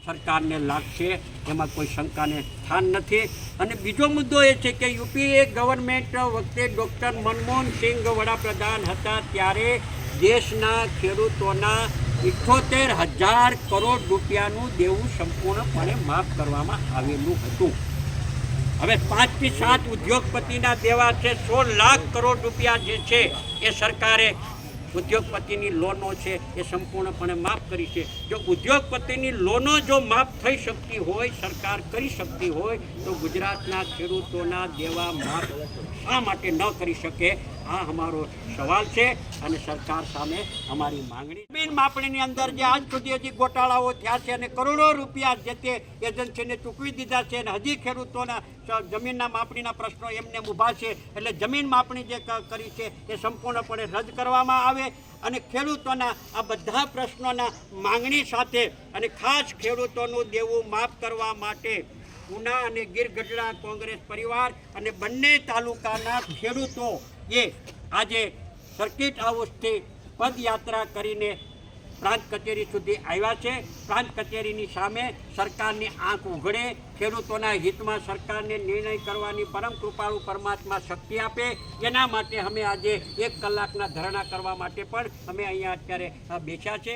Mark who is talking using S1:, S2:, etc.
S1: સરકારને લાગશે, એમાં કોઈ શંકાને સ્થાન નથી। અને બીજો મુદ્દો એ છે કે યુપીએ ગવર્મેન્ટ વખતે ડૉક્ટર મનમોહન સિંહ વડાપ્રધાન હતા ત્યારે દેશના ખેડૂતોના 78,000 કરોડ રૂપિયાનું દેવું સંપૂર્ણપણે માફ કરવામાં આવેલું હતું। હવે 5 થી 7 ઉદ્યોગપતિના દેવા છે 16 લાખ કરોડ રૂપિયા જે છે એ સરકારે ઉદ્યોગપતિની લોનો છે એ સંપૂર્ણપણે માફ કરી છે। જો ઉદ્યોગપતિની લોનો જો માફ થઈ શકતી હોય, સરકાર કરી શકતી હોય, તો ગુજરાતના ખેડૂતોના દેવા માફ શા માટે ન કરી શકે? આ અમારો સવાલ છે અને સરકાર સામે અમારી માંગણી। જમીન માપણીની અંદર જે આજ સુધી હજી ગોટાળાઓ થયા છે અને કરોડો રૂપિયા જે તે એજન્સીને ચૂકવી દીધા છે અને હજી ખેડૂતોના જમીનના માપણીના પ્રશ્નો એમને ઊભા છે। એટલે જમીન માપણી જે કરી છે એ સંપૂર્ણપણે રદ કરવામાં આવે અને ખેડૂતોના આ બધા પ્રશ્નોના માંગણી સાથે અને ખાસ ખેડૂતોનું દેવું માફ કરવા માટે ઉના અને ગીર ગઢડા કોંગ્રેસ પરિવાર અને બંને તાલુકાના ખેડૂતો એ આજે સર્કિટ હાઉસથી પદયાત્રા કરીને પ્રાંત કચેરી સુધી આવ્યા છે। પ્રાંત કચેરીની સામે સરકારની આંખ ઉઘડે, ખેડૂતોના હિતમાં સરકારને નિર્ણય કરવાની પરમ કૃપાળુ પરમાત્મા શક્તિ આપે, એના માટે અમે આજે 1 કલાકના ધરણા કરવા માટે પણ અમે અહીંયા અત્યારે બેઠા છે।